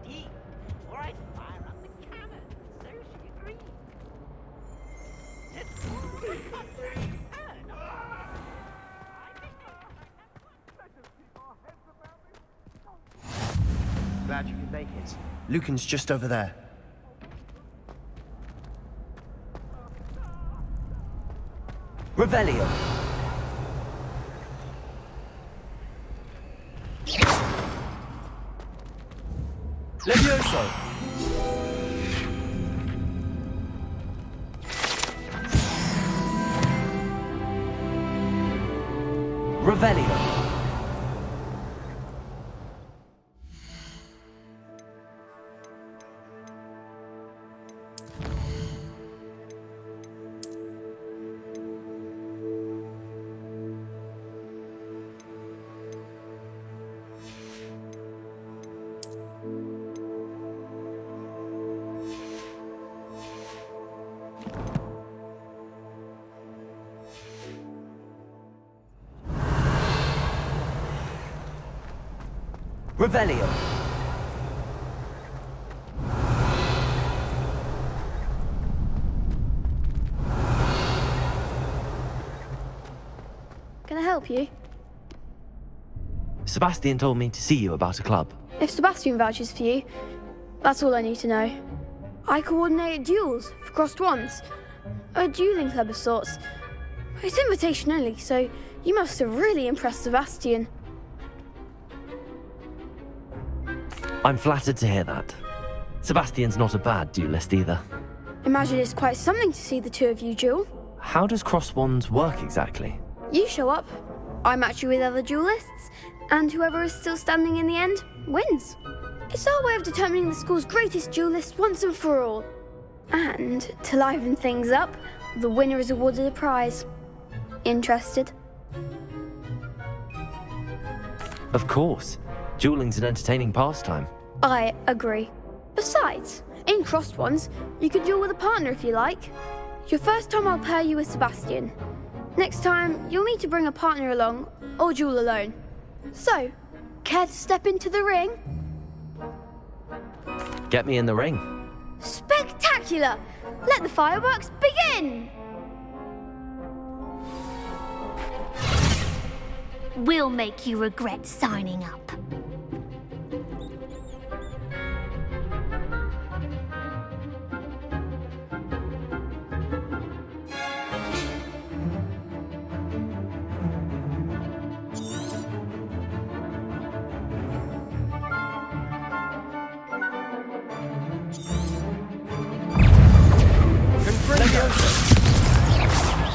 tea, or I'd fire up the cannon. So she agreed. It's all the country. Glad you could make it. Lucan's just over there. Revelio. Levioso. Revelio. Revelio. Can I help you? Sebastian told me to see you about a club. If Sebastian vouches for you, that's all I need to know. I coordinate duels for crossed wands. A dueling club of sorts. It's invitation only, so you must have really impressed Sebastian. I'm flattered to hear that. Sebastian's not a bad duelist either. Imagine it's quite something to see the two of you duel. How does cross wands work exactly? You show up, I match you with other duelists, and whoever is still standing in the end wins. It's our way of determining the school's greatest duelist once and for all. And to liven things up, the winner is awarded a prize. Interested? Of course. Dueling's an entertaining pastime. I agree. Besides, in crossed ones, you could duel with a partner if you like. Your first time I'll pair you with Sebastian. Next time, you'll need to bring a partner along, or duel alone. So, care to step into the ring? Get me in the ring. Spectacular! Let the fireworks begin! We'll make you regret signing up.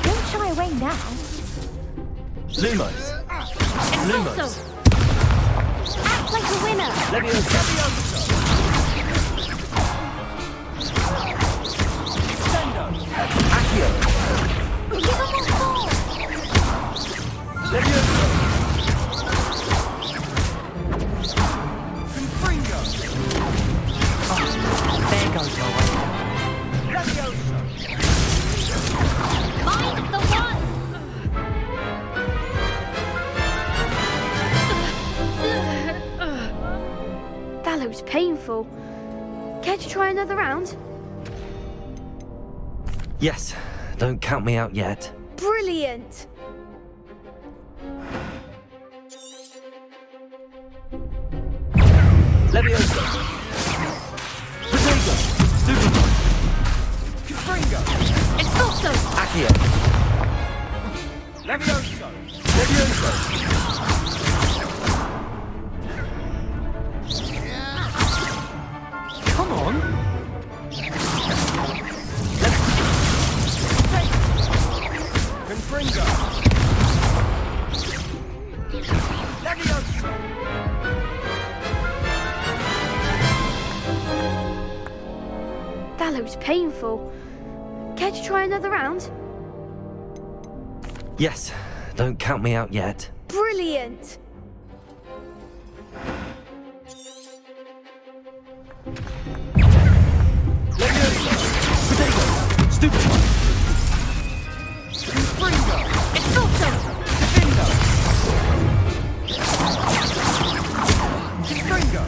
Don't shy away now. Lumos. Lumos. Act like a winner. Levioso. Accio. Give them a call. Levioso. There goes my way. Levioso. Mind the one. That looks painful. Care to try another round? Yes. Don't count me out yet. Brilliant! Levioso. Protego. Superman. Confringo. Expulso. Accio. Levioso. Levioso. Come on. Confringo. Levioso. That looks painful. Care to try another round? Yes. Don't count me out yet. Brilliant! Levioso. Protego. Stupid. Confringo. Expulso. Defendo. Confringo.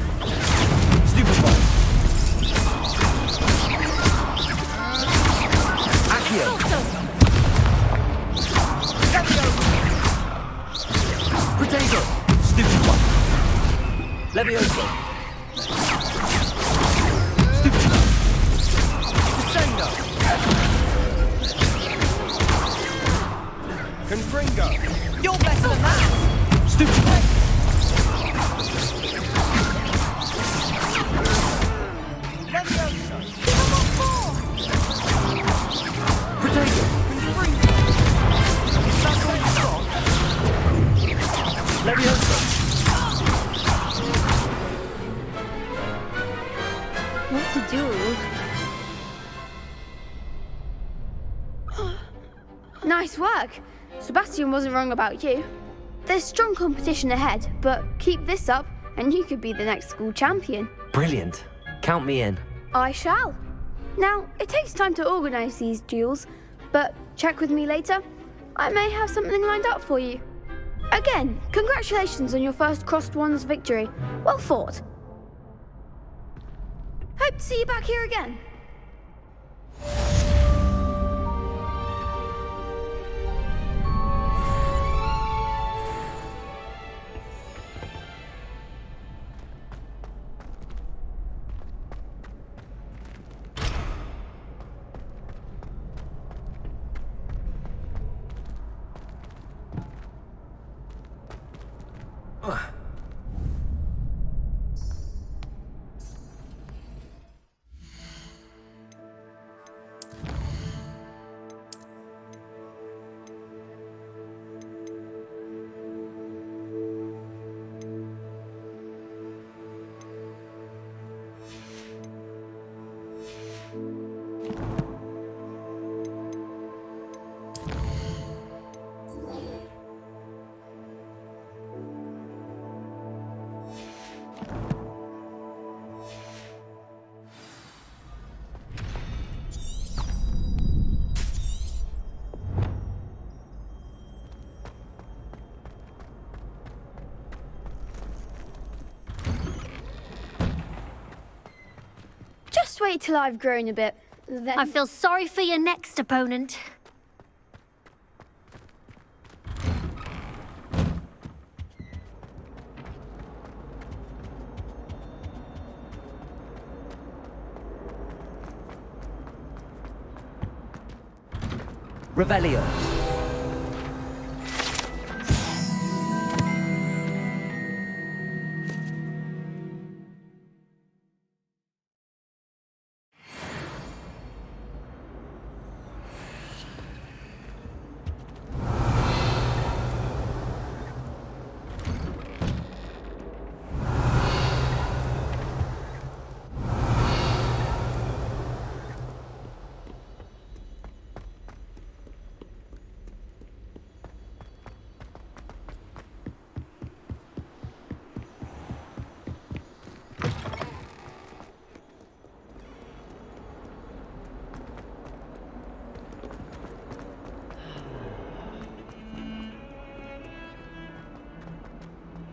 Stupid. Protego! Stupid one. Levioso. Stupid one. Descendo. Confringo. You're better than that! Stupid one. Levioso! Protego. That's all you've got? Levioso. What to do? Nice work. Sebastian wasn't wrong about you. There's strong competition ahead, but keep this up and you could be the next school champion. Brilliant. Count me in. I shall. Now, it takes time to organise these duels, but check with me later. I may have something lined up for you. Again, congratulations on your first Crossed Wands victory. Well fought. Hope to see you back here again. Just wait till I've grown a bit. Then I feel sorry for your next opponent. Revelio.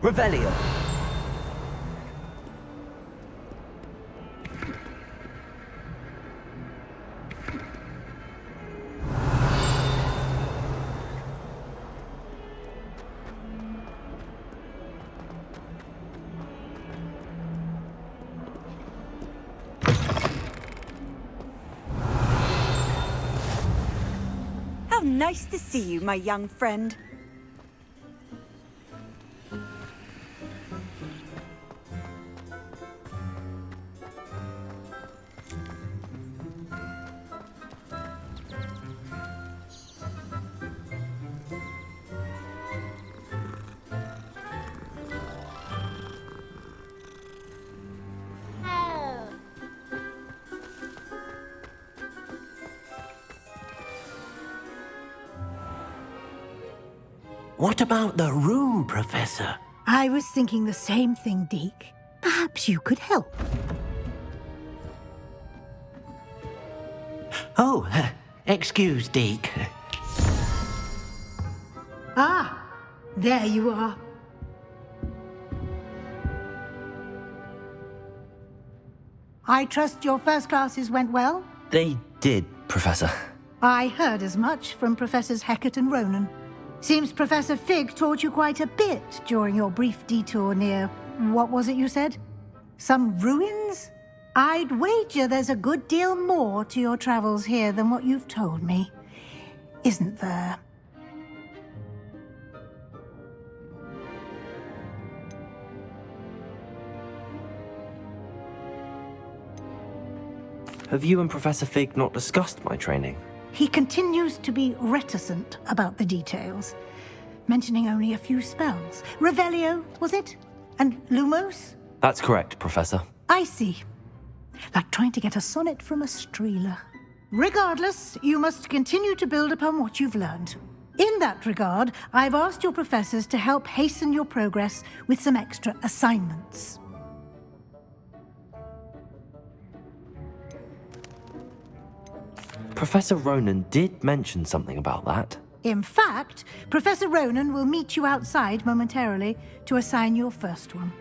Revelio. How nice to see you, my young friend. What about the room, Professor? I was thinking the same thing, Deke. Perhaps you could help. Oh, excuse, Deke. Ah, there you are. I trust your first classes went well? They did, Professor. I heard as much from Professors Hecat and Ronan. Seems Professor Fig taught you quite a bit during your brief detour near... what was it you said? Some ruins? I'd wager there's a good deal more to your travels here than what you've told me. Isn't there? Have you and Professor Fig not discussed my training? He continues to be reticent about the details, mentioning only a few spells. Revelio, was it? And Lumos? That's correct, Professor. I see. Like trying to get a sonnet from a streeler. Regardless, you must continue to build upon what you've learned. In that regard, I've asked your professors to help hasten your progress with some extra assignments. Professor Ronan did mention something about that. In fact, Professor Ronan will meet you outside momentarily to assign your first one.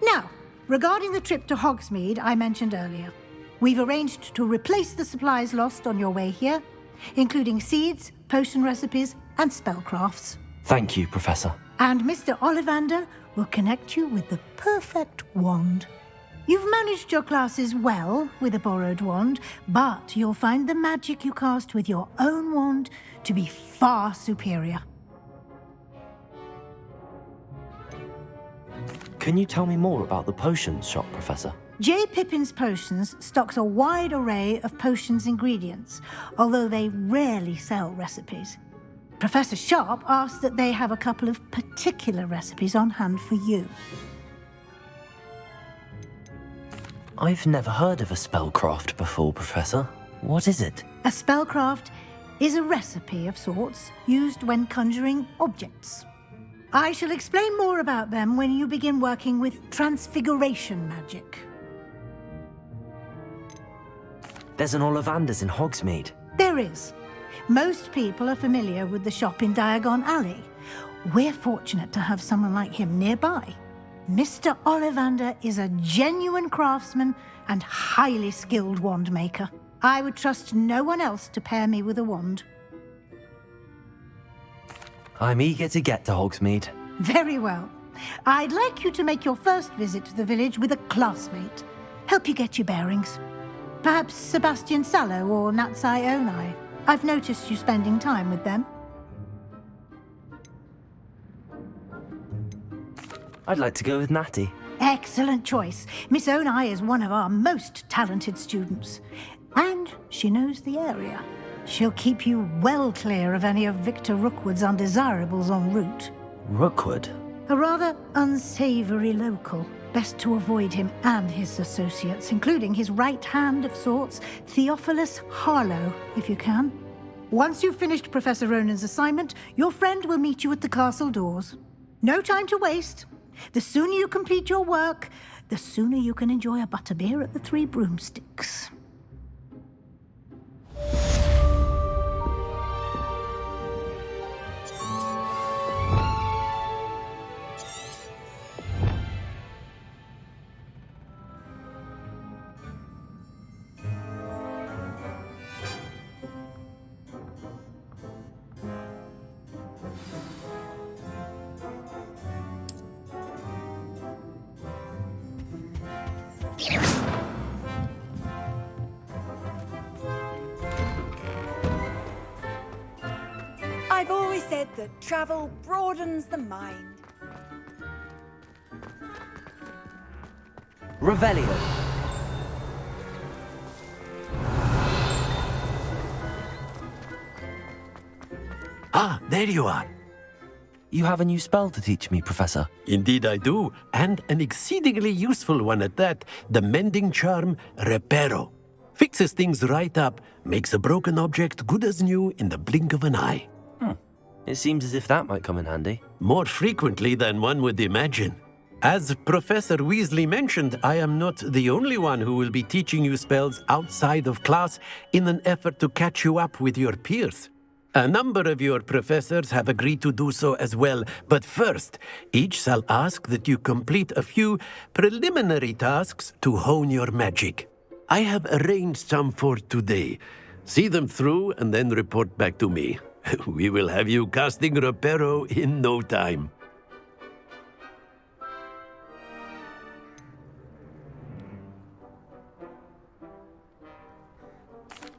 Now, regarding the trip to Hogsmeade I mentioned earlier, we've arranged to replace the supplies lost on your way here, including seeds, potion recipes, and spellcrafts. Thank you, Professor. And Mr. Ollivander will connect you with the perfect wand. You've managed your classes well with a borrowed wand, but you'll find the magic you cast with your own wand to be far superior. Can you tell me more about the potions shop, Professor? J. Pippin's Potions stocks a wide array of potions ingredients, although they rarely sell recipes. Professor Sharp asks that they have a couple of particular recipes on hand for you. I've never heard of a spellcraft before, Professor. What is it? A spellcraft is a recipe of sorts used when conjuring objects. I shall explain more about them when you begin working with transfiguration magic. There's an Ollivander's in Hogsmeade. There is. Most people are familiar with the shop in Diagon Alley. We're fortunate to have someone like him nearby. Mr. Ollivander is a genuine craftsman and highly skilled wand maker. I would trust no one else to pair me with a wand. I'm eager to get to Hogsmeade. Very well. I'd like you to make your first visit to the village with a classmate. Help you get your bearings. Perhaps Sebastian Sallow or Natsai Onai. I've noticed you spending time with them. I'd like to go with Natty. Excellent choice. Miss Onai is one of our most talented students. And she knows the area. She'll keep you well clear of any of Victor Rookwood's undesirables en route. Rookwood? A rather unsavory local. Best to avoid him and his associates, including his right hand of sorts, Theophilus Harlow, if you can. Once you've finished Professor Ronan's assignment, your friend will meet you at the castle doors. No time to waste. The sooner you complete your work, the sooner you can enjoy a butterbeer at the Three Broomsticks. I've always said that travel broadens the mind. Revelio. Ah, there you are. You have a new spell to teach me, Professor. Indeed I do, and an exceedingly useful one at that, the mending charm Reparo. Fixes things right up, makes a broken object good as new in the blink of an eye. It seems as if that might come in handy. More frequently than one would imagine. As Professor Weasley mentioned, I am not the only one who will be teaching you spells outside of class in an effort to catch you up with your peers. A number of your professors have agreed to do so as well, but first, each shall ask that you complete a few preliminary tasks to hone your magic. I have arranged some for today. See them through and then report back to me. We will have you casting Reparo in no time.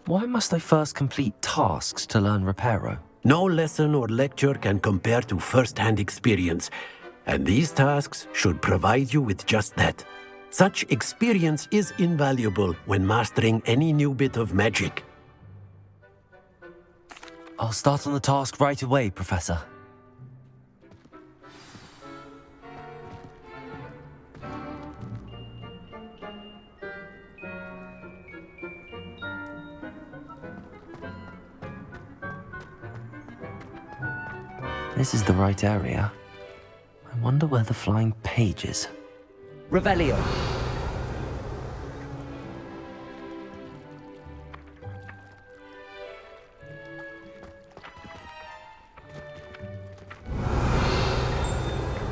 Why must I first complete tasks to learn Reparo? No lesson or lecture can compare to first-hand experience, and these tasks should provide you with just that. Such experience is invaluable when mastering any new bit of magic. I'll start on the task right away, Professor. This is the right area. I wonder where the flying page is. Revelio.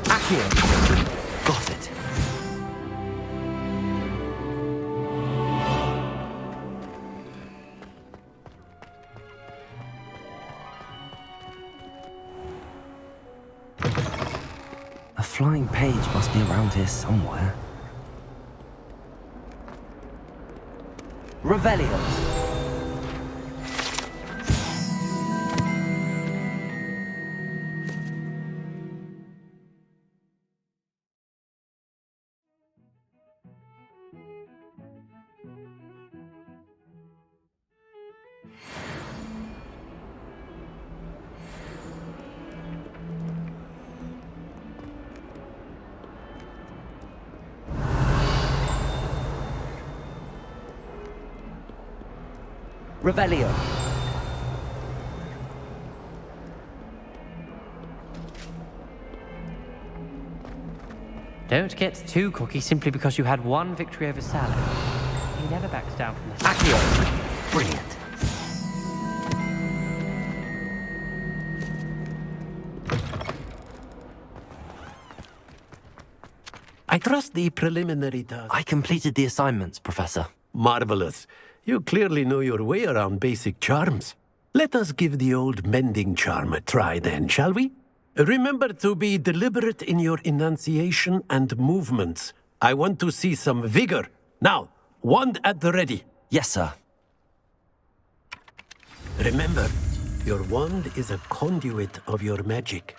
Accio! Got it. A flying page must be around here somewhere. Revelio. Revelio. Don't get too cocky simply because you had one victory over Salad. He never backs down from the Accio! Brilliant. I trust the preliminary task. I completed the assignments, Professor. Marvelous. You clearly know your way around basic charms. Let us give the old mending charm a try then, shall we? Remember to be deliberate in your enunciation and movements. I want to see some vigor. Now, wand at the ready. Yes, sir. Remember, your wand is a conduit of your magic.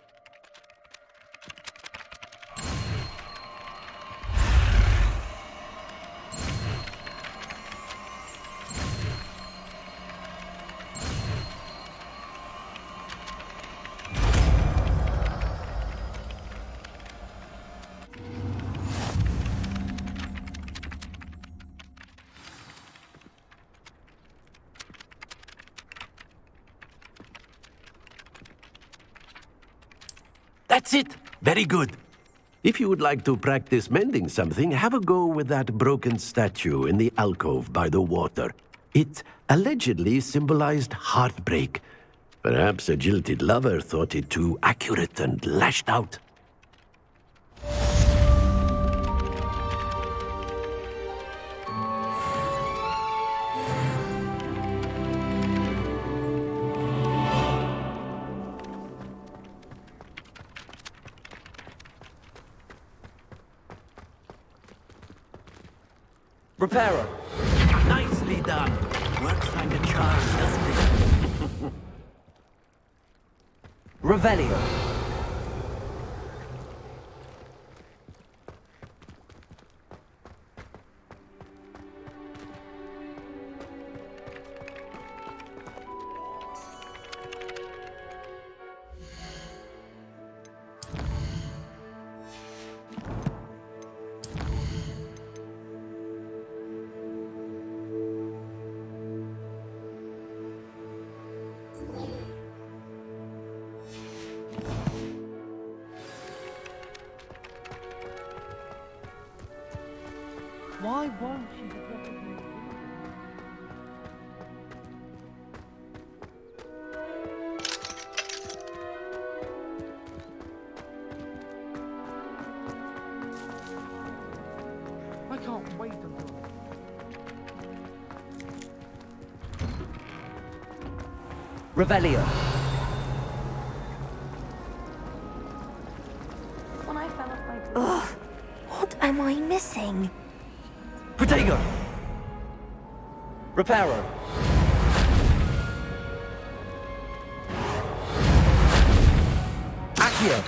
That's it! Very good. If you would like to practice mending something, have a go with that broken statue in the alcove by the water. It allegedly symbolized heartbreak. Perhaps a jilted lover thought it too accurate and lashed out. Reparo! Nicely done. Works like a charm, doesn't it? Revelio. Why won't you get me? I can't wait until... Revelio. am I missing? Protego! Reparo! Accio!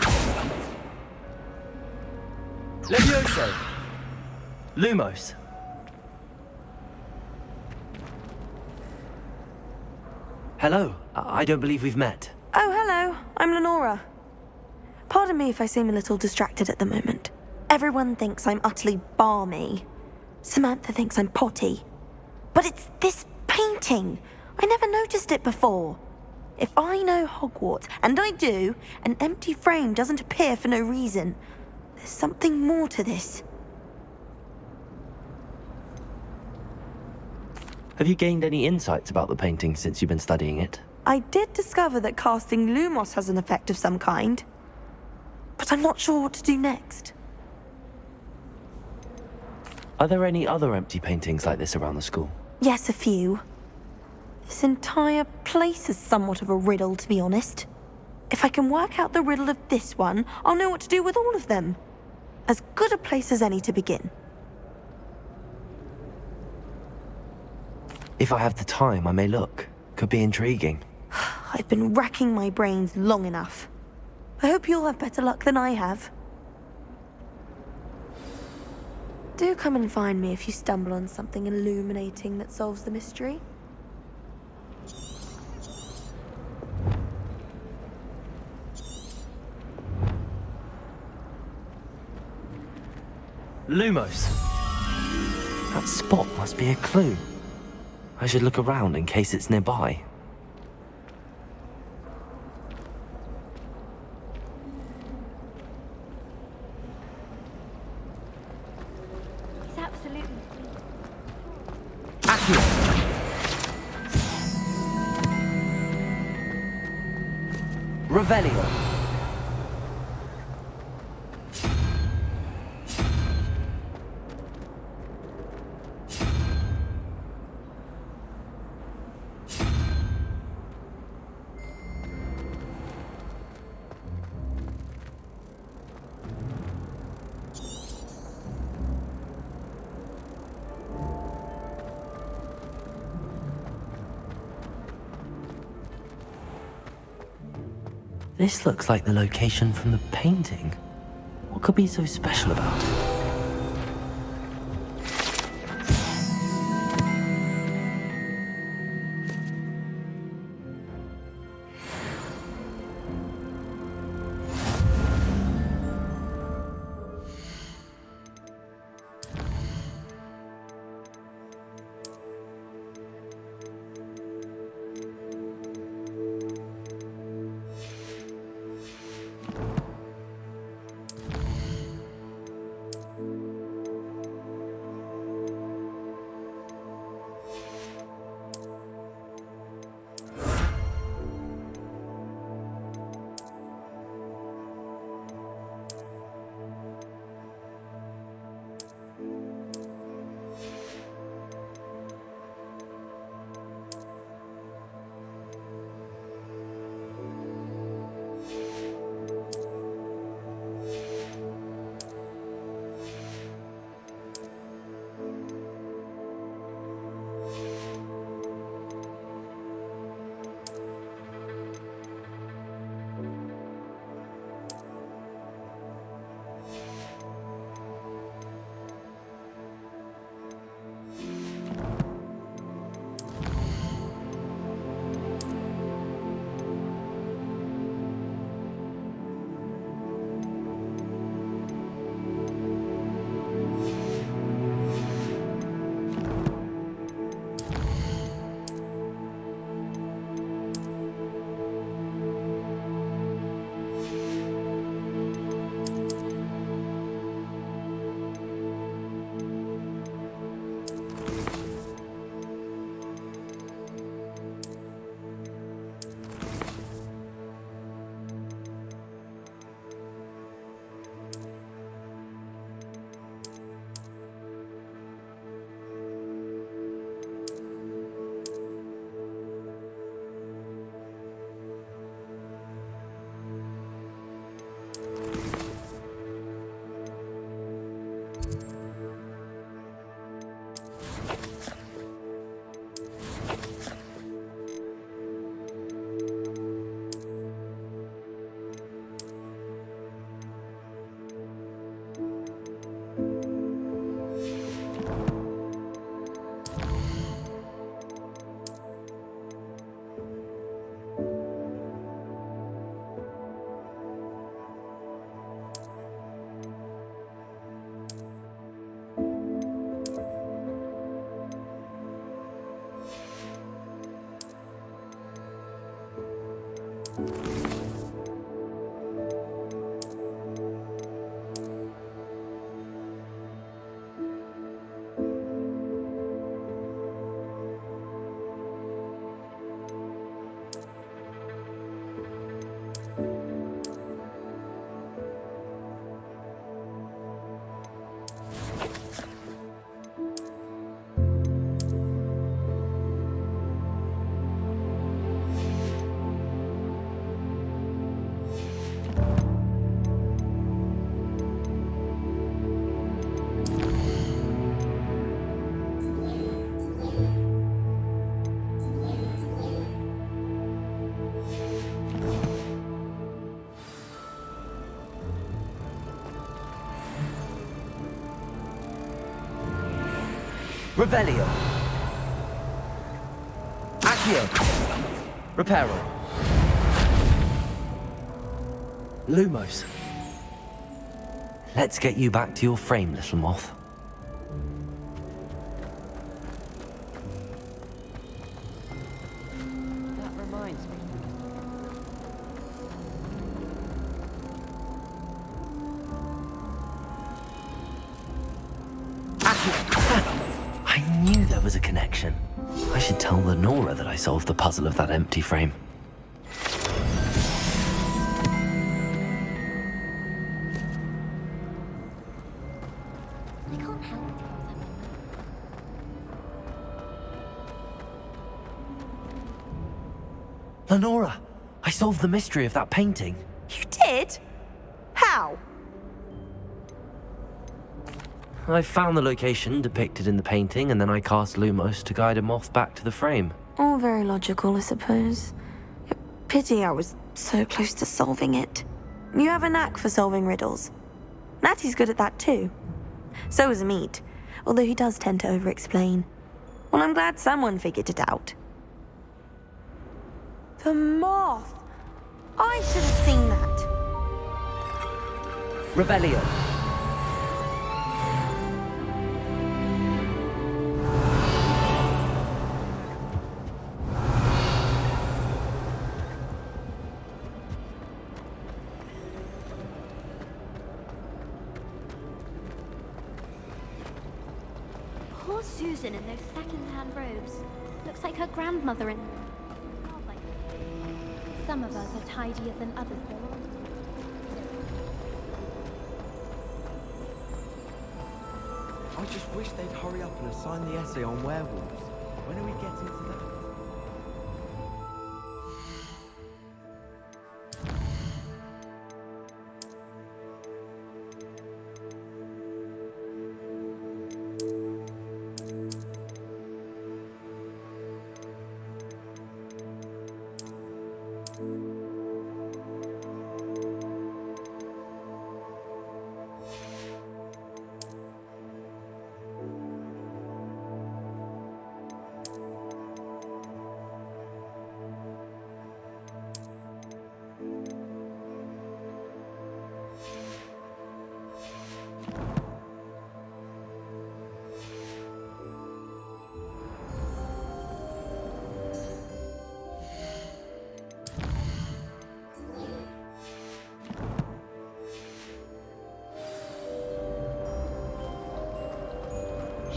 Levioso! Lumos! Hello, I don't believe we've met. Oh, hello. I'm Lenora. Pardon me if I seem a little distracted at the moment. Everyone thinks I'm utterly balmy. Samantha thinks I'm potty. But it's this painting. I never noticed it before. If I know Hogwarts, and I do, an empty frame doesn't appear for no reason. There's something more to this. Have you gained any insights about the painting since you've been studying it? I did discover that casting Lumos has an effect of some kind. But I'm not sure what to do next. Are there any other empty paintings like this around the school? Yes, a few. This entire place is somewhat of a riddle, to be honest. If I can work out the riddle of this one, I'll know what to do with all of them. As good a place as any to begin. If I have the time, I may look. Could be intriguing. I've been racking my brains long enough. I hope you'll have better luck than I have. Do come and find me if you stumble on something illuminating that solves the mystery. Lumos! That spot must be a clue. I should look around in case it's nearby. He's absolutely... Accio! Revelio! This looks like the location from the painting. What could be so special about it? Revelio. Accio. Reparo. Lumos. Let's get you back to your frame, little moth. That reminds me. I knew there was a connection. I should tell Lenora that I solved the puzzle of that empty frame. I can't help it. Lenora, I solved the mystery of that painting. You did? How? I found the location depicted in the painting, and then I cast Lumos to guide a moth back to the frame. All very logical, I suppose. Pity I was so close to solving it. You have a knack for solving riddles. Natty's good at that too. So is Amit, although he does tend to over-explain. Well, I'm glad someone figured it out. The moth! I should have seen that. Revelio. Poor Susan in those second-hand robes. Looks like her grandmother in them. Smells like her. Some of us are tidier than others, though. I just wish they'd hurry up and assign the essay on werewolves. When are we getting to that?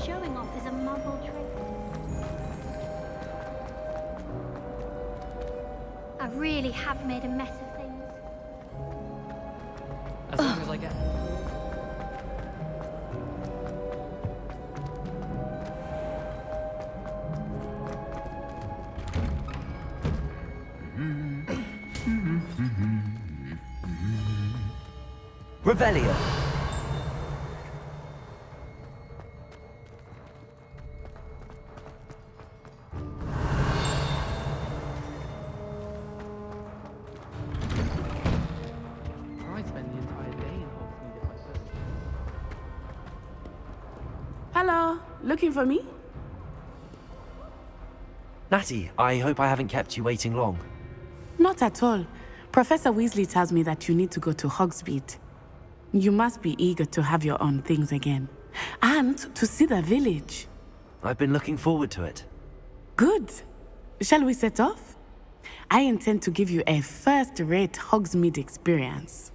Showing off is a muggle trick. I really have made a mess of things. As long as I get. Revelio. I'd spend the entire day in Hogsmeade if I could. Hello, looking for me? Natty, I hope I haven't kept you waiting long. Not at all. Professor Weasley tells me that you need to go to Hogsmeade. You must be eager to have your own things again. And to see the village. I've been looking forward to it. Good. Shall we set off? I intend to give you a first-rate Hogsmeade experience.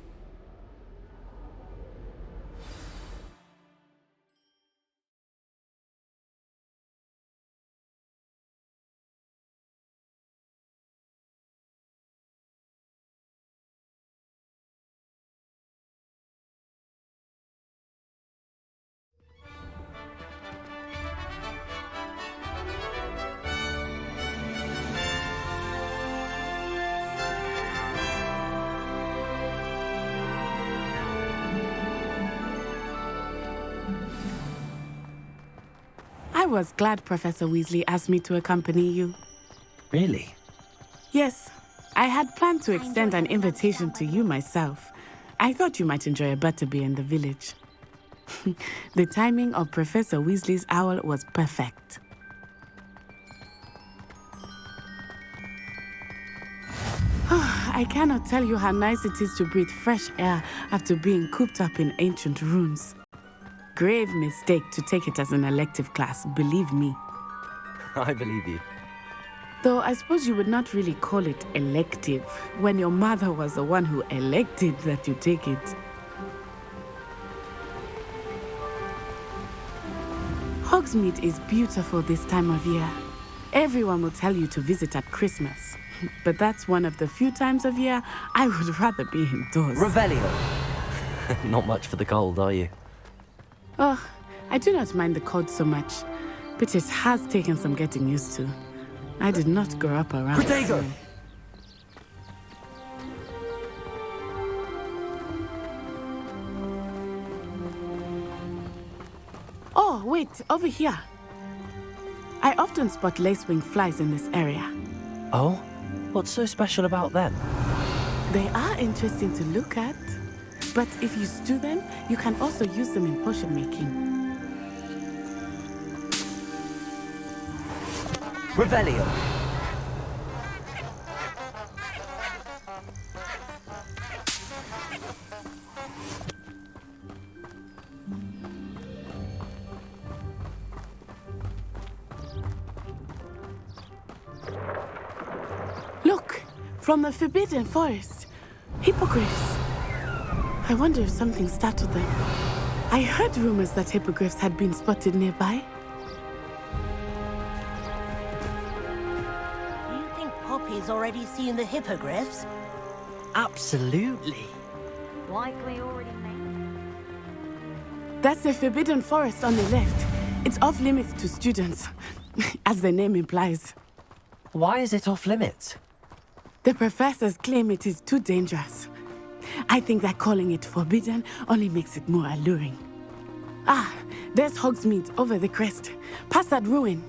I was glad Professor Weasley asked me to accompany you. Really? Yes, I had planned to extend an invitation to you myself. I thought you might enjoy a butterbeer in the village. The timing of Professor Weasley's owl was perfect. I cannot tell you how nice it is to breathe fresh air after being cooped up in ancient rooms. Grave mistake to take it as an elective class, believe me. I believe you. Though I suppose you would not really call it elective when your mother was the one who elected that you take it. Hogsmeade is beautiful this time of year. Everyone will tell you to visit at Christmas. But that's one of the few times of year I would rather be indoors. Revelio. Not much for the cold, are you? Oh, I do not mind the cold so much, but it has taken some getting used to. I did not grow up around Protego! snow. Oh, wait, over here. I often spot lacewing flies in this area. Oh? What's so special about them? They are interesting to look at, but if you stew them, you can also use them in potion making. Revelio. Look, from the Forbidden Forest. Hippogriffs. I wonder if something startled them. I heard rumors that hippogriffs had been spotted nearby. Do you think Poppy's already seen the hippogriffs? Absolutely. Likely already made. That's the Forbidden Forest on the left. It's off limits to students, as the name implies. Why is it off limits? The professors claim it is too dangerous. I think that calling it forbidden only makes it more alluring. Ah, there's Hogsmeade over the crest. Past that ruin.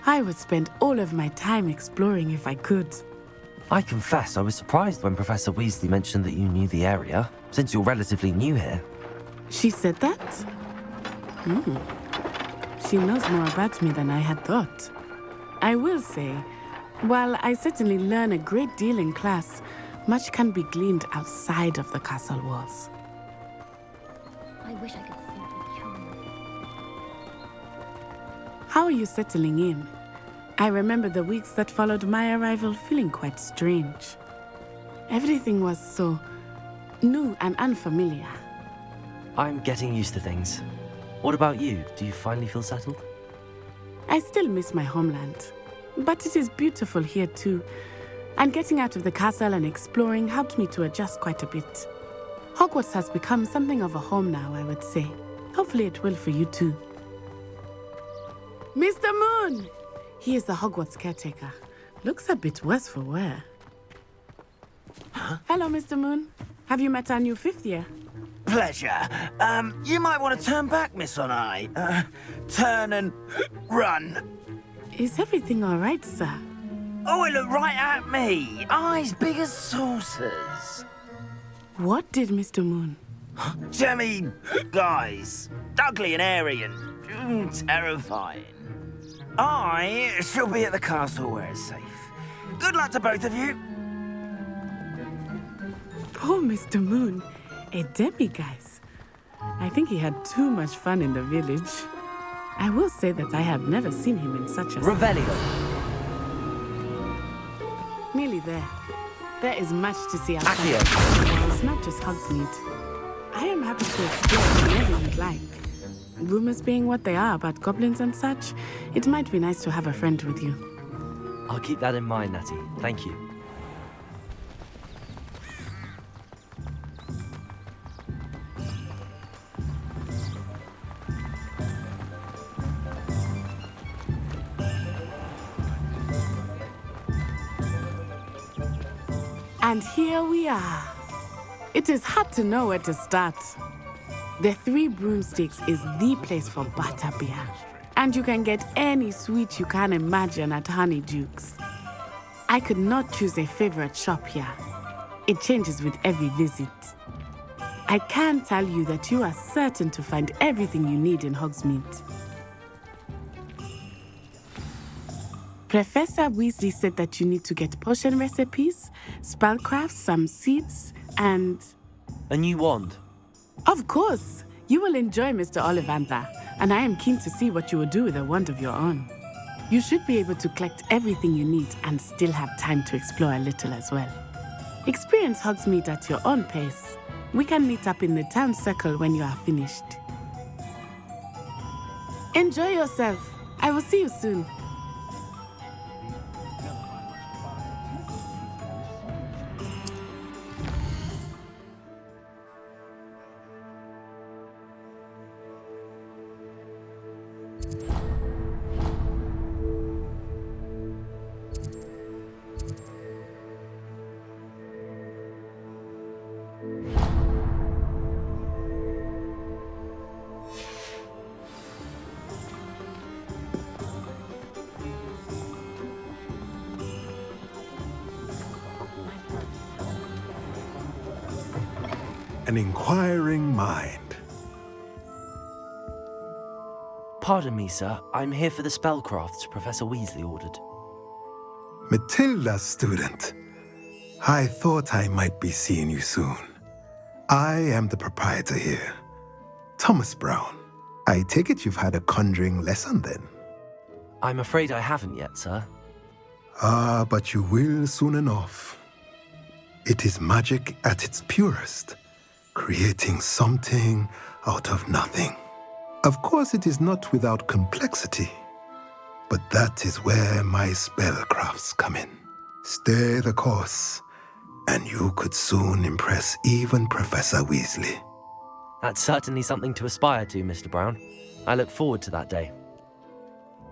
I would spend all of my time exploring if I could. I confess I was surprised when Professor Weasley mentioned that you knew the area, since you're relatively new here. She said that? She knows more about me than I had thought. I will say, while I certainly learn a great deal in class, much can be gleaned outside of the castle walls. I wish I could simply charm them. How are you settling in? I remember the weeks that followed my arrival feeling quite strange. Everything was so new and unfamiliar. I'm getting used to things. What about you? Do you finally feel settled? I still miss my homeland, but it is beautiful here too. And getting out of the castle and exploring helped me to adjust quite a bit. Hogwarts has become something of a home now, I would say. Hopefully it will for you too. Mr. Moon! He is the Hogwarts caretaker. Looks a bit worse for wear. Huh? Hello, Mr. Moon. Have you met our new fifth year? Pleasure. You might want to turn back, Miss Onai. Turn and run. Is everything all right, sir? Oh, it looked right at me. Eyes big as saucers. What did Mr. Moon? Jemmy, guys. Ugly and airy and terrifying. I shall be at the castle where it's safe. Good luck to both of you. Poor Mr. Moon. A demiguise. I think he had too much fun in the village. I will say that I have never seen him in such a... Revelio. Nearly there. There is much to see outside. Accio. It's not just Hogsmeade. I am happy to explore whenever you'd like. Rumors being what they are about goblins and such, it might be nice to have a friend with you. I'll keep that in mind, Natty. Thank you. And here we are. It is hard to know where to start. The Three Broomsticks is the place for butterbeer. And you can get any sweet you can imagine at Honeydukes. I could not choose a favorite shop here. It changes with every visit. I can tell you that you are certain to find everything you need in Hogsmeade. Professor Weasley said that you need to get potion recipes, spellcrafts, some seeds, and... A new wand? Of course! You will enjoy Mr. Ollivander, and I am keen to see what you will do with a wand of your own. You should be able to collect everything you need and still have time to explore a little as well. Experience Hogsmeade at your own pace. We can meet up in the town circle when you are finished. Enjoy yourself. I will see you soon. An inquiring mind. Pardon me, sir. I'm here for the spellcrafts Professor Weasley ordered. Matilda, student. I thought I might be seeing you soon. I am the proprietor here, Thomas Brown. I take it you've had a conjuring lesson then? I'm afraid I haven't yet, sir. Ah, but you will soon enough. It is magic at its purest, creating something out of nothing. Of course, it is not without complexity, but that is where my spellcrafts come in. Stay the course, and you could soon impress even Professor Weasley. That's certainly something to aspire to, Mr. Brown. I look forward to that day.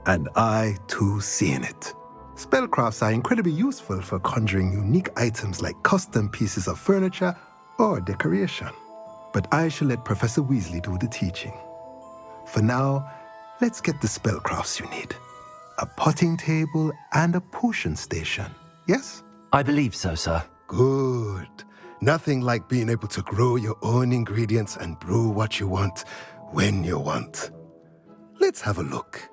And I, too, seeing it. Spellcrafts are incredibly useful for conjuring unique items like custom pieces of furniture or decoration. But I shall let Professor Weasley do the teaching. For now, let's get the spellcrafts you need. A potting table and a potion station, yes? I believe so, sir. Good. Nothing like being able to grow your own ingredients and brew what you want when you want. Let's have a look.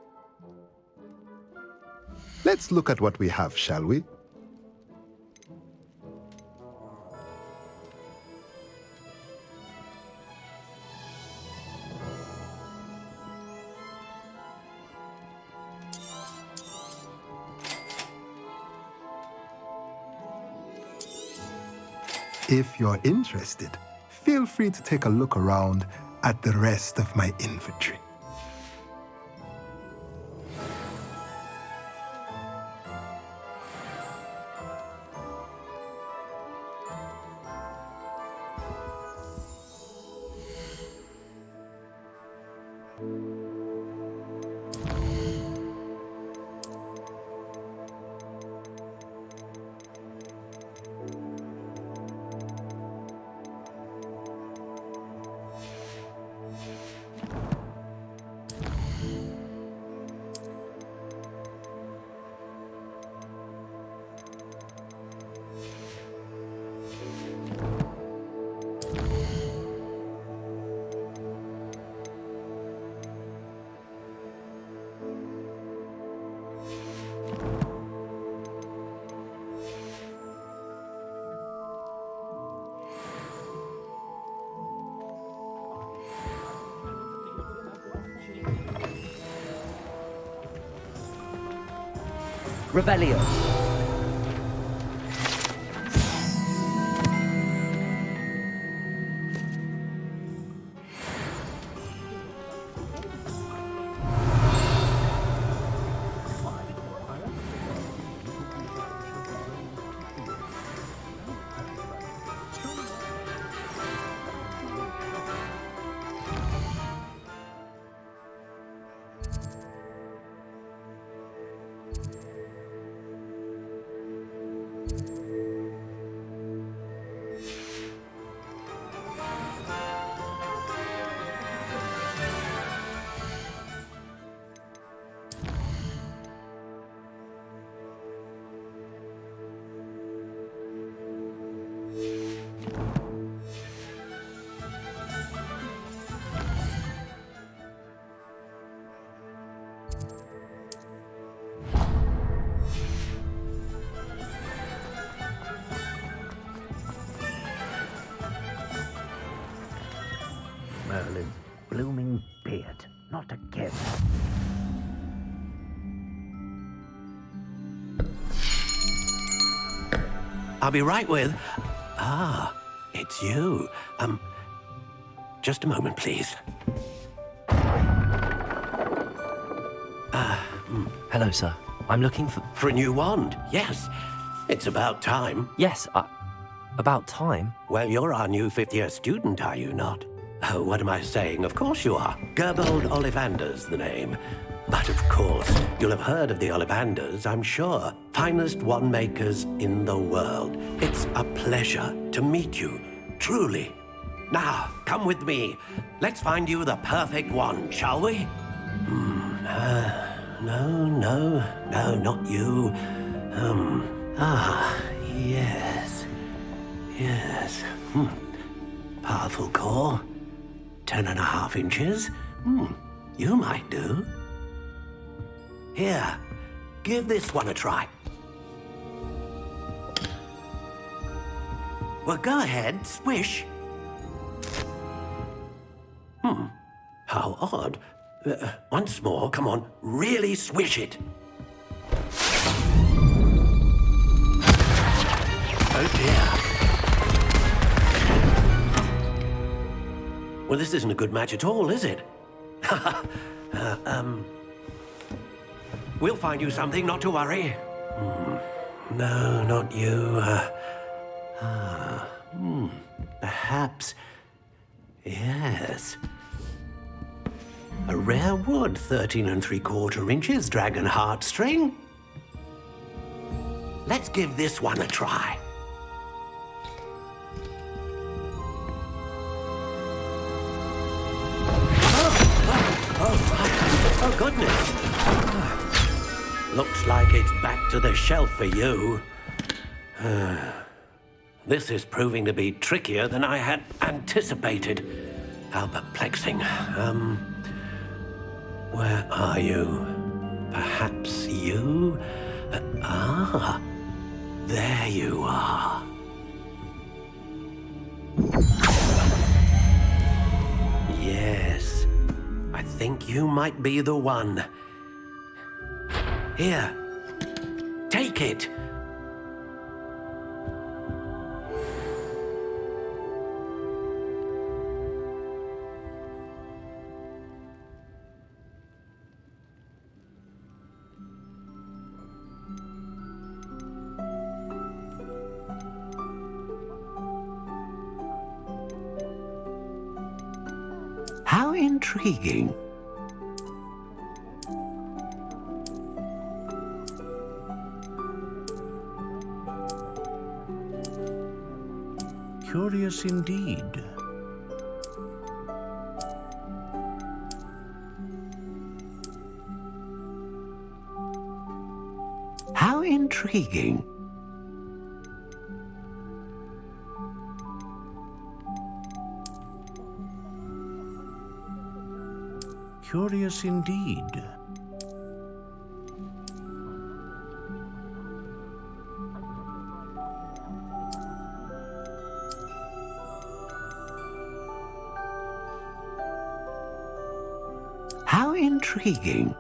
Let's look at what we have, shall we? If you're interested, feel free to take a look around at the rest of my inventory. Revelio. Merlin's blooming beard. Not again. I'll be right with... Ah, it's you. Just a moment, please. Hello, sir. I'm looking for... For a new wand, yes. It's about time. Yes, about time? Well, you're our new fifth-year student, are you not? Oh, what am I saying? Of course you are. Gerbold Ollivander's the name. But of course, you'll have heard of the Ollivanders, I'm sure. Finest wand makers in the world. It's a pleasure to meet you, truly. Now, come with me. Let's find you the perfect wand, shall we? No, not you. Yes. Powerful core. 10.5 inches. You might do. Here, give this one a try. Well, go ahead, swish. How odd. Once more, come on, really swish it. Oh dear. Well, this isn't a good match at all, is it? We'll find you something, not to worry. No, not you. Perhaps. Yes. A rare wood, 13 3/4 inches, dragon heartstring. Let's give this one a try. Oh, goodness. Looks like it's back to the shelf for you. This is proving to be trickier than I had anticipated. How perplexing. Where are you? Perhaps you? There you are. Yes, I think you might be the one. Here, take it. How intriguing. Curious indeed. How intriguing. Curious indeed. How intriguing.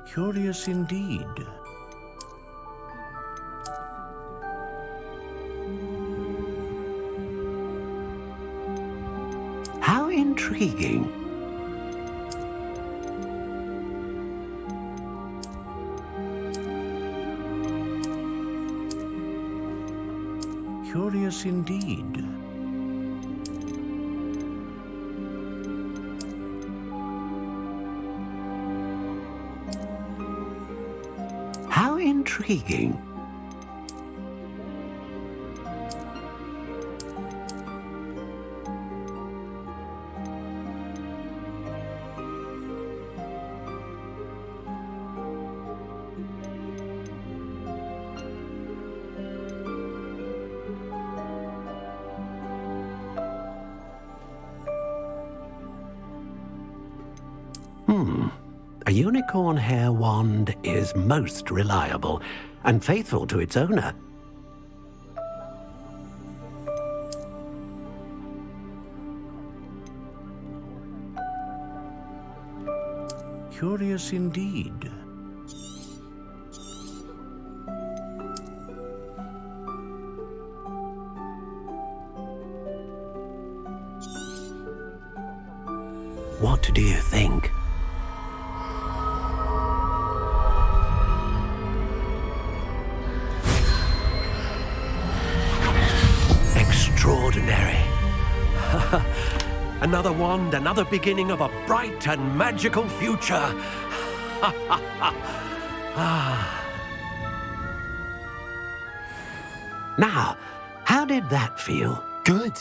Curious indeed. How intriguing. Curious indeed. How intriguing. A unicorn hair wand is most reliable and faithful to its owner. Curious indeed. What do you think? Extraordinary. Another wand, another beginning of a bright and magical future. Now, how did that feel? Good.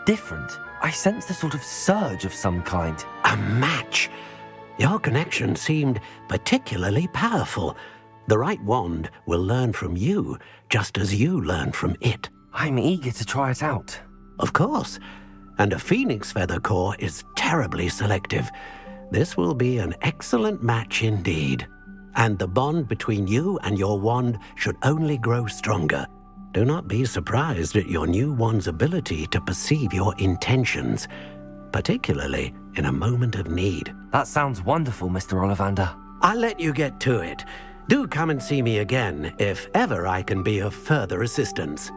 Different. I sensed a sort of surge of some kind. A match. Your connection seemed particularly powerful. The right wand will learn from you, just as you learn from it. I'm eager to try it out. Of course. And a phoenix feather core is terribly selective. This will be an excellent match indeed. And the bond between you and your wand should only grow stronger. Do not be surprised at your new wand's ability to perceive your intentions, particularly in a moment of need. That sounds wonderful, Mr. Ollivander. I'll let you get to it. Do come and see me again if ever I can be of further assistance.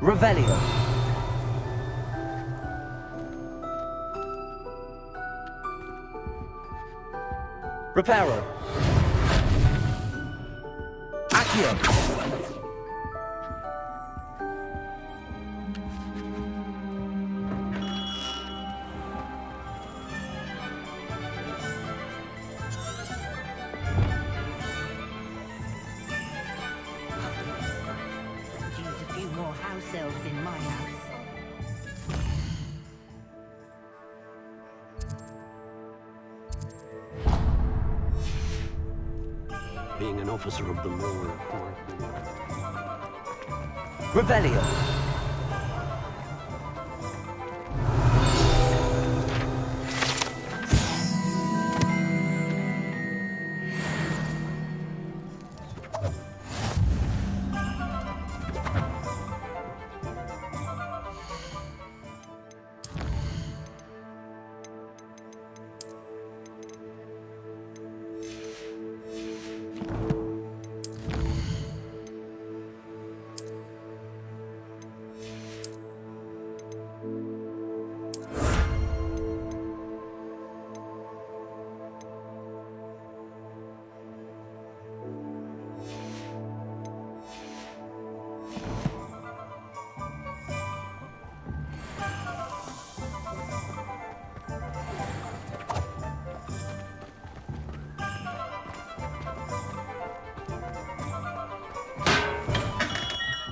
Revelio. Reparo. Accio. In my house. Being an officer of the law. Revelio.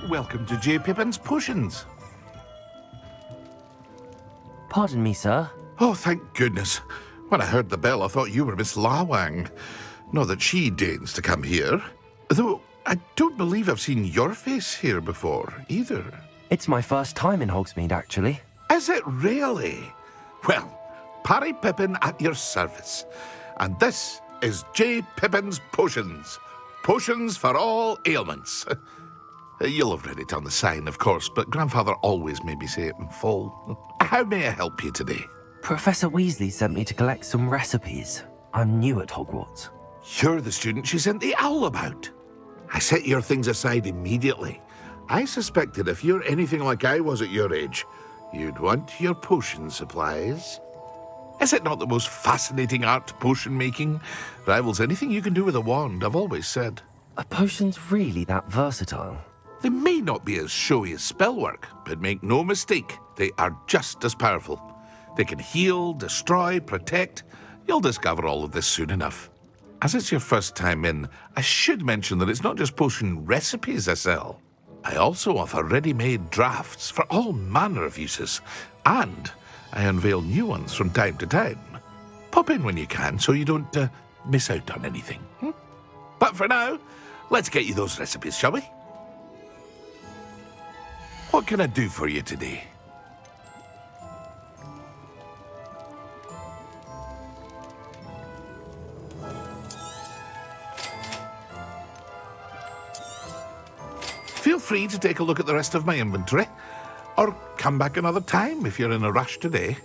Welcome to J. Pippin's Potions. Pardon me, sir. Oh, thank goodness. When I heard the bell, I thought you were Miss Lawang. Not that she deigns to come here. Though, I don't believe I've seen your face here before, either. It's my first time in Hogsmeade, actually. Is it really? Well, Parry Pippin at your service. And this is J. Pippin's Potions. Potions for all ailments. You'll have read it on the sign, of course, but Grandfather always made me say it in full. How may I help you today? Professor Weasley sent me to collect some recipes. I'm new at Hogwarts. You're the student she sent the owl about. I set your things aside immediately. I suspected if you're anything like I was at your age, you'd want your potion supplies. Is it not the most fascinating art, potion making? Rivals anything you can do with a wand, I've always said. Are potions really that versatile? They may not be as showy as spellwork, but make no mistake, they are just as powerful. They can heal, destroy, protect. You'll discover all of this soon enough. As it's your first time in, I should mention that it's not just potion recipes I sell. I also offer ready-made drafts for all manner of uses, and I unveil new ones from time to time. Pop in when you can so you don't miss out on anything. But for now, let's get you those recipes, shall we? What can I do for you today? Feel free to take a look at the rest of my inventory, or come back another time if you're in a rush today.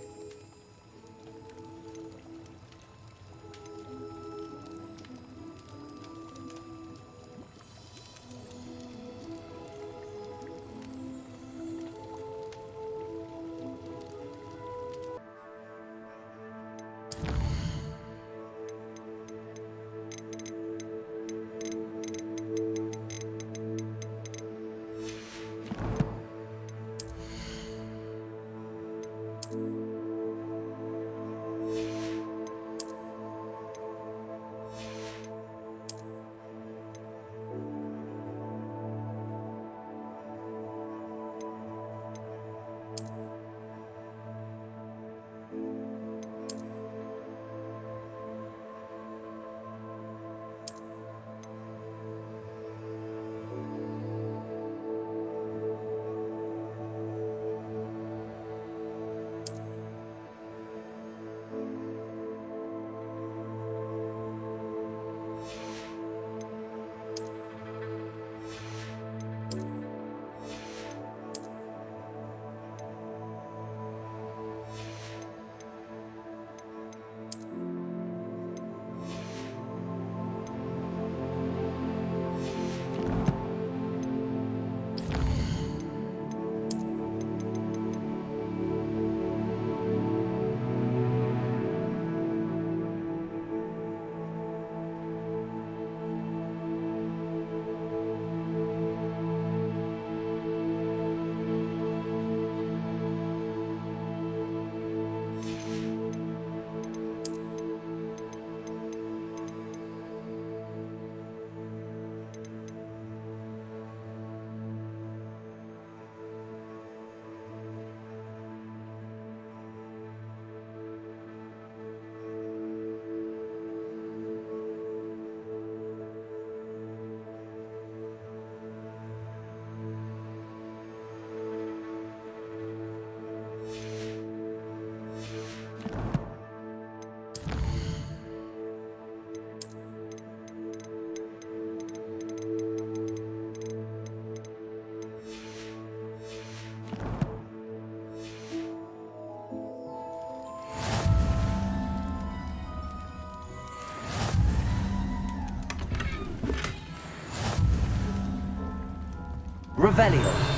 Revelio.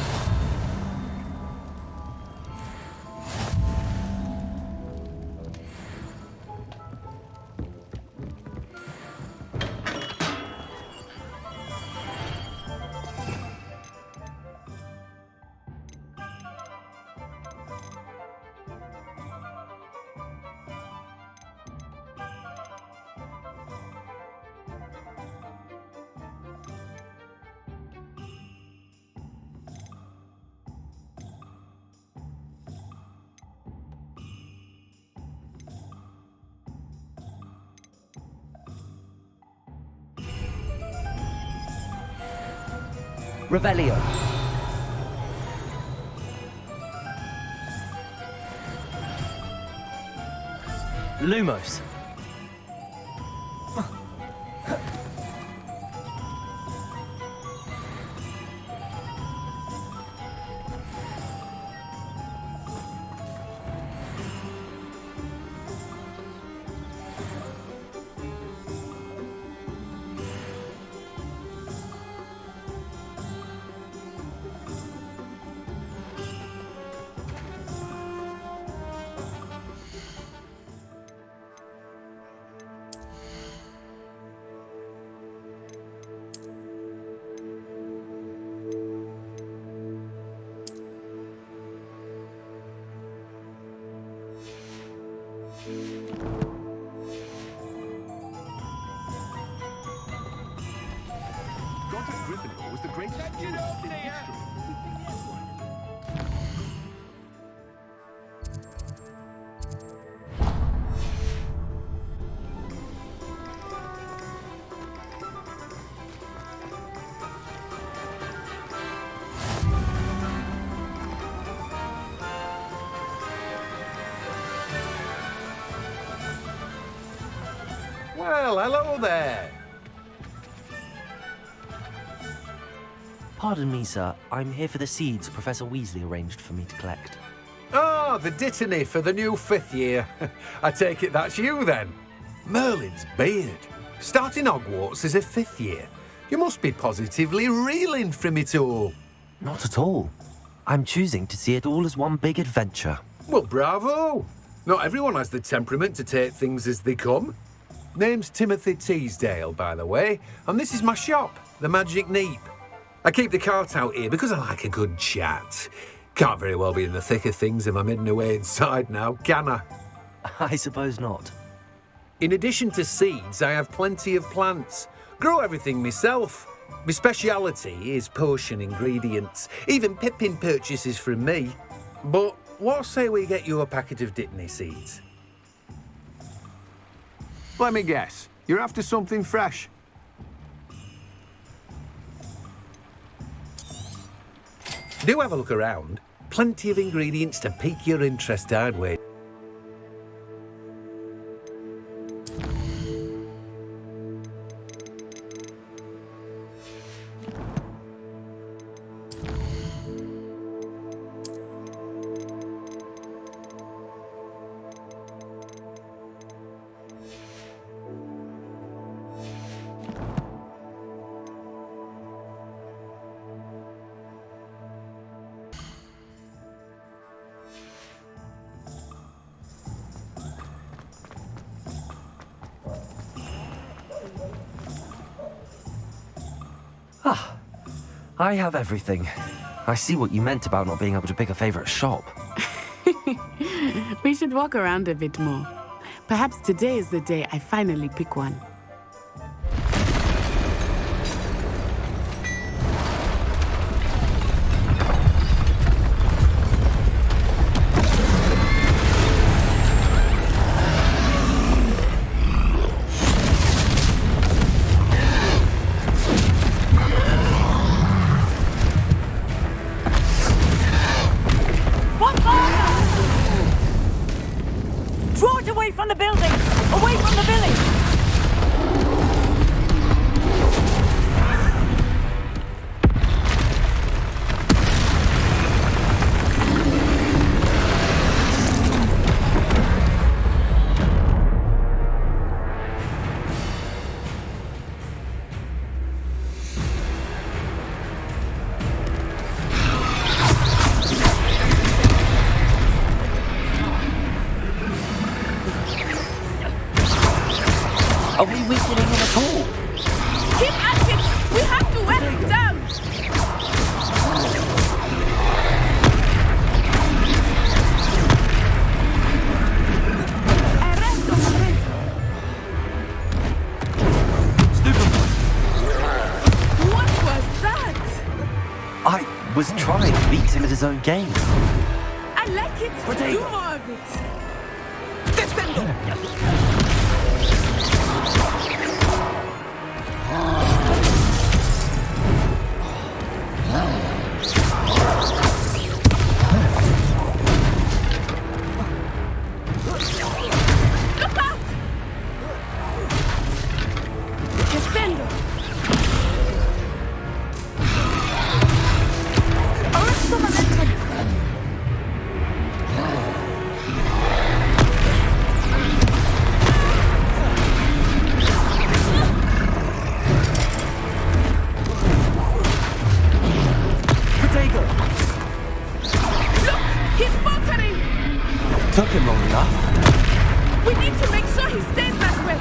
Revelio. Lumos. Well, hello there. Pardon me, sir. I'm here for the seeds Professor Weasley arranged for me to collect. Oh, the dittany for the new 5th year. I take it that's you, then. Merlin's beard. Starting Hogwarts as a 5th year. You must be positively reeling from it all. Not at all. I'm choosing to see it all as one big adventure. Well, bravo. Not everyone has the temperament to take things as they come. Name's Timothy Teasdale, by the way, and this is my shop, the Magic Neep. I keep the cart out here because I like a good chat. Can't very well be in the thick of things if I'm hidden away inside now, can I? I suppose not. In addition to seeds, I have plenty of plants. Grow everything myself. My speciality is potion ingredients. Even Pippin purchases from me. But what say we get you a packet of Dittany seeds? Let me guess. You're after something fresh. Do have a look around. Plenty of ingredients to pique your interest, I'd wait. I have everything. I see what you meant about not being able to pick a favourite shop. We should walk around a bit more. Perhaps today is the day I finally pick one. Draw it away from the building! Away from the village! Are we weakening him at all? Keep at it! We have to wear him down! What was that? I was trying to beat him at his own game. I like it! Do more of it! Descendo! Look out! Descendo! Arrest the momentum! He's faltering! Took him long enough. We need to make sure he stays that way.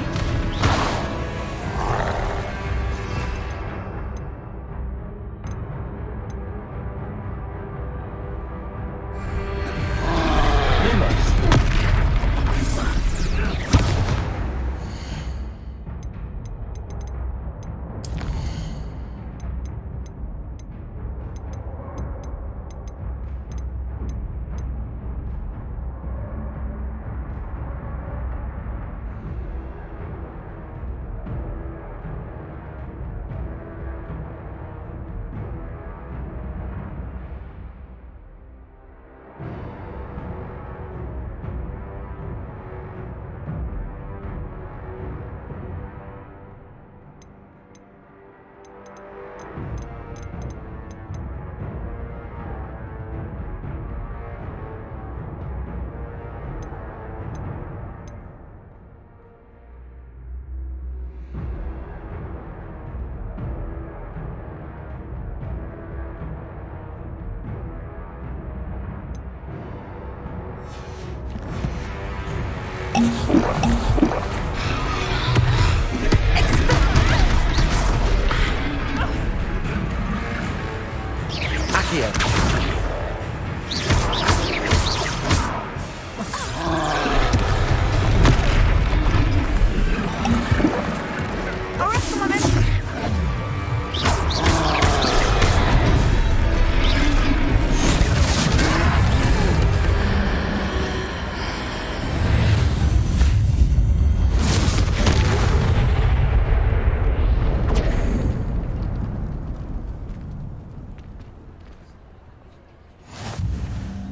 Just a moment.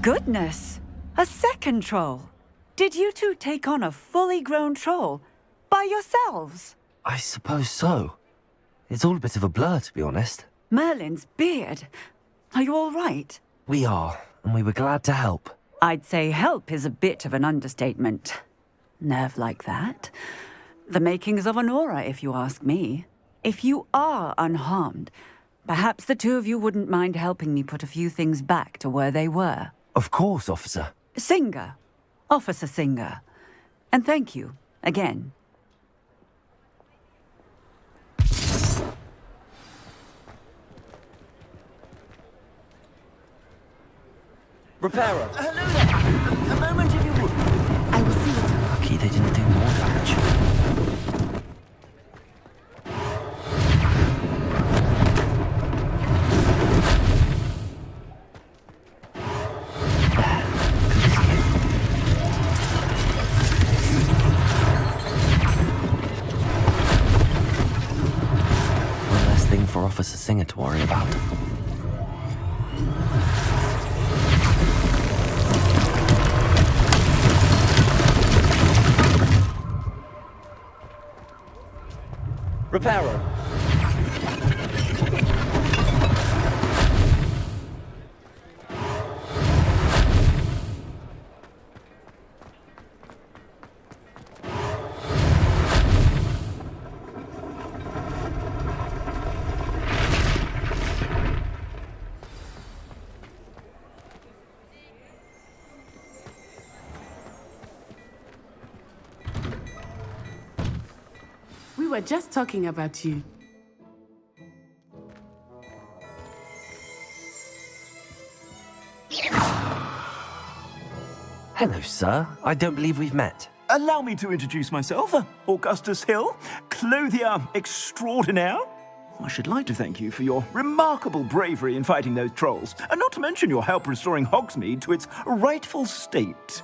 Goodness! A second troll! Did you two take on a fully grown troll? By yourselves? I suppose so. It's all a bit of a blur, to be honest. Merlin's beard. Are you all right? We are, and we were glad to help. I'd say help is a bit of an understatement. Nerve like that. The makings of an aura, if you ask me. If you are unharmed, perhaps the two of you wouldn't mind helping me put a few things back to where they were. Of course, officer. Singer. Officer Singer. And thank you, again. Repairer. Hello there. A moment if you would. I will see you. Lucky they didn't do more damage. One less thing for Officer Singer to worry about. Repairer. We were just talking about you. Hello, sir. I don't believe we've met. Allow me to introduce myself, Augustus Hill, clothier extraordinaire. I should like to thank you for your remarkable bravery in fighting those trolls, and not to mention your help restoring Hogsmeade to its rightful state.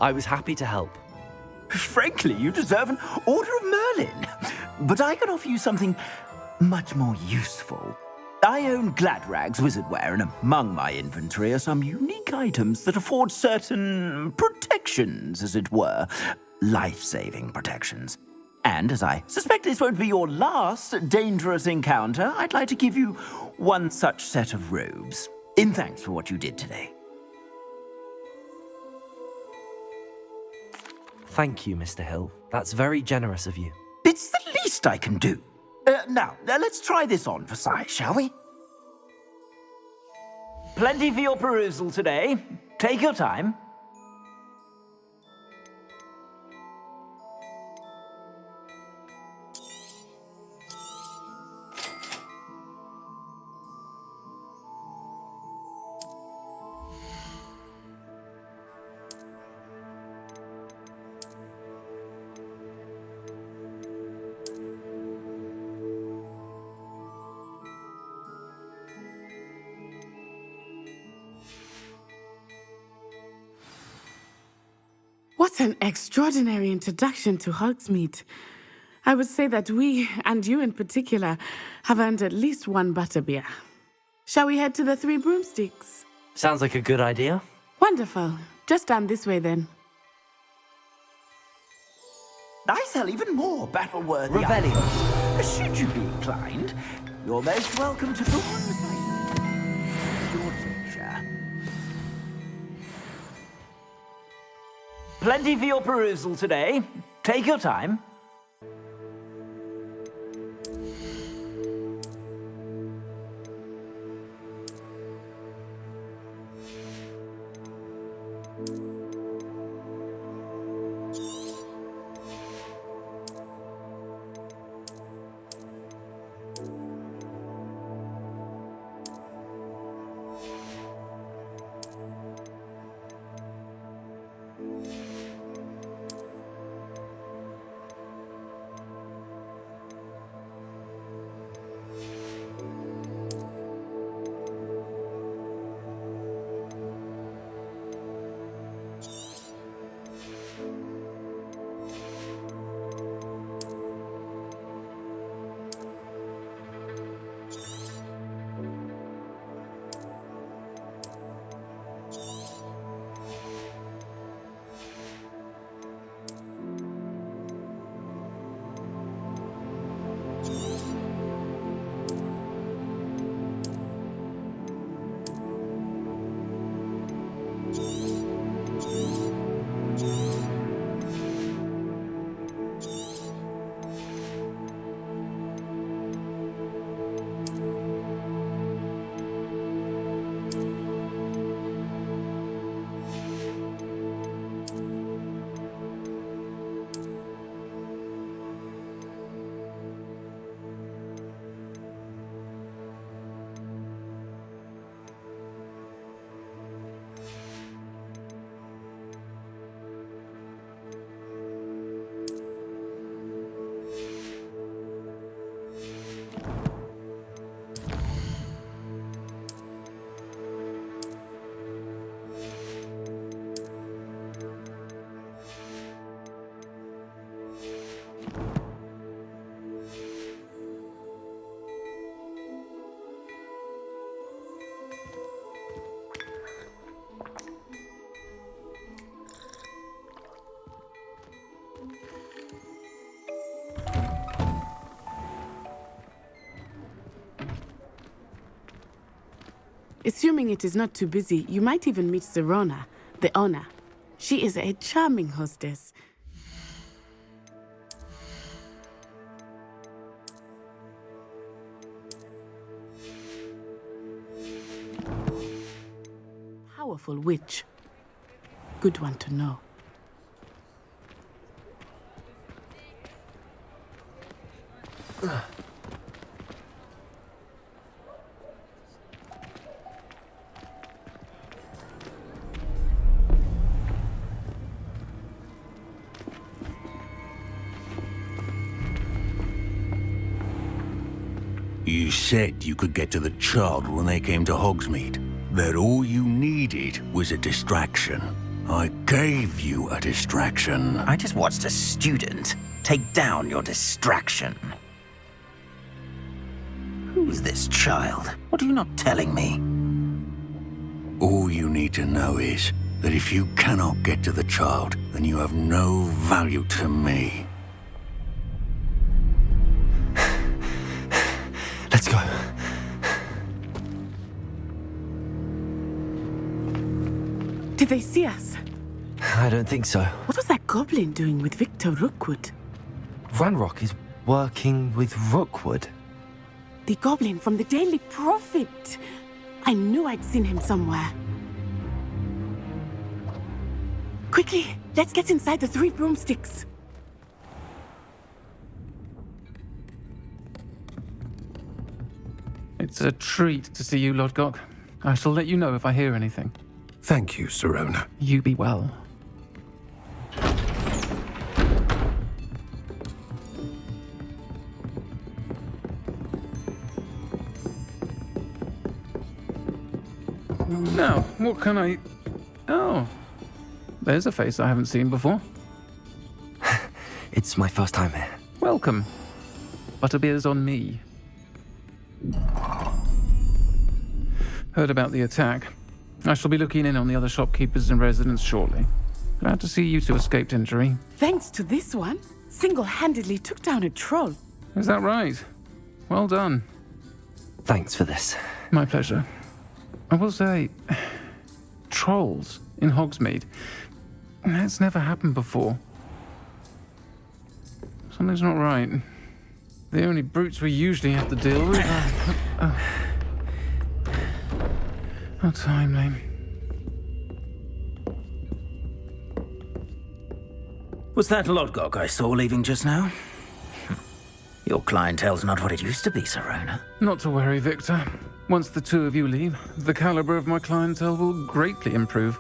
I was happy to help. Frankly, you deserve an Order of Merlin. But I can offer you something much more useful. I own Gladrag's wizardware, and among my inventory are some unique items that afford certain protections, as it were. Life-saving protections. And as I suspect this won't be your last dangerous encounter, I'd like to give you one such set of robes, in thanks for what you did today. Thank you, Mr. Hill. That's very generous of you. It's the least I can do. Now, let's try this on for size, shall we? Plenty for your perusal today. Take your time. What an extraordinary introduction to Hogsmeade. I would say that we, and you in particular, have earned at least one butterbeer. Shall we head to the Three Broomsticks? Sounds like a good idea. Wonderful. Just down this way then. I sell even more battle-worthy Revelio. items. Should you be inclined, you're most welcome to peruse your leisure. Plenty for your perusal today. Take your time. Assuming it is not too busy, you might even meet Sirona, the owner. She is a charming hostess. Powerful witch. Good one to know. You said you could get to the child when they came to Hogsmeade. That all you needed was a distraction. I gave you a distraction. I just watched a student take down your distraction. Who's this child? What are you not telling me? All you need to know is that if you cannot get to the child, then you have no value to me. Let's go. Did they see us? I don't think so. What was that goblin doing with Victor Rookwood? Ranrock is working with Rookwood. The goblin from the Daily Prophet. I knew I'd seen him somewhere. Quickly, let's get inside the 3 broomsticks. It's a treat to see you, Lodgok. I shall let you know if I hear anything. Thank you, Sirona. You be well. Now, what can I... Oh, there's a face I haven't seen before. It's my first time here. Welcome. Butterbeer's on me. Heard about the attack. I shall be looking in on the other shopkeepers and residents shortly. Glad to see you two escaped injury. Thanks to this one, single-handedly took down a troll. Is that right? Well done. Thanks for this. My pleasure. I will say, trolls in Hogsmeade. That's never happened before. Something's not right. The only brutes we usually have to deal with are... How timely. Was that Lodgok I saw leaving just now? Your clientele's not what it used to be, Sirona. Not to worry, Victor. Once the 2 of you leave, the caliber of my clientele will greatly improve.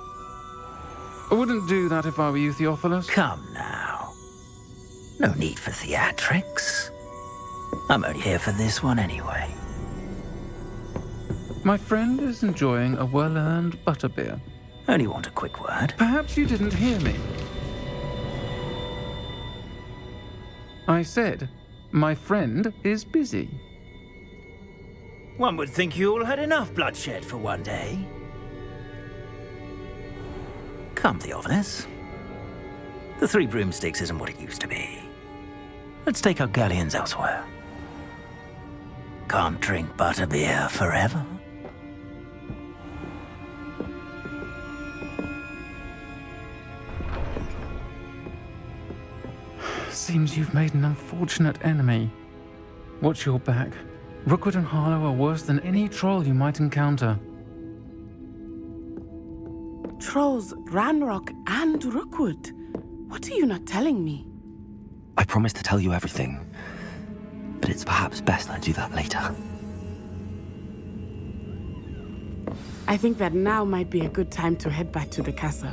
I wouldn't do that if I were you, Theophilus. Come now. No need for theatrics. I'm only here for this one anyway. My friend is enjoying a well-earned butterbeer. Only want a quick word. Perhaps you didn't hear me. I said, my friend is busy. One would think you all had enough bloodshed for one day. Come, Theophilus. The 3 broomsticks isn't what it used to be. Let's take our galleons elsewhere. Can't drink butterbeer forever. Seems you've made an unfortunate enemy. Watch your back. Rookwood and Harlow are worse than any troll you might encounter. Trolls, Ranrock, and Rookwood. What are you not telling me? I promise to tell you everything, but it's perhaps best I do that later. I think that now might be a good time to head back to the castle.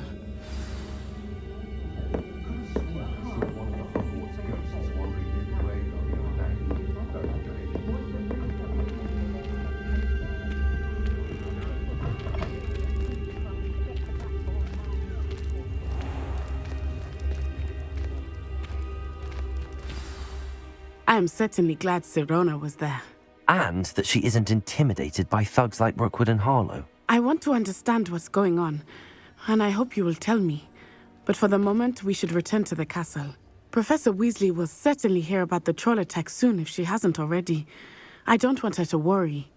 I am certainly glad Sirona was there. And that she isn't intimidated by thugs like Rookwood and Harlow. I want to understand what's going on, and I hope you will tell me. But for the moment, we should return to the castle. Professor Weasley will certainly hear about the troll attack soon if she hasn't already. I don't want her to worry.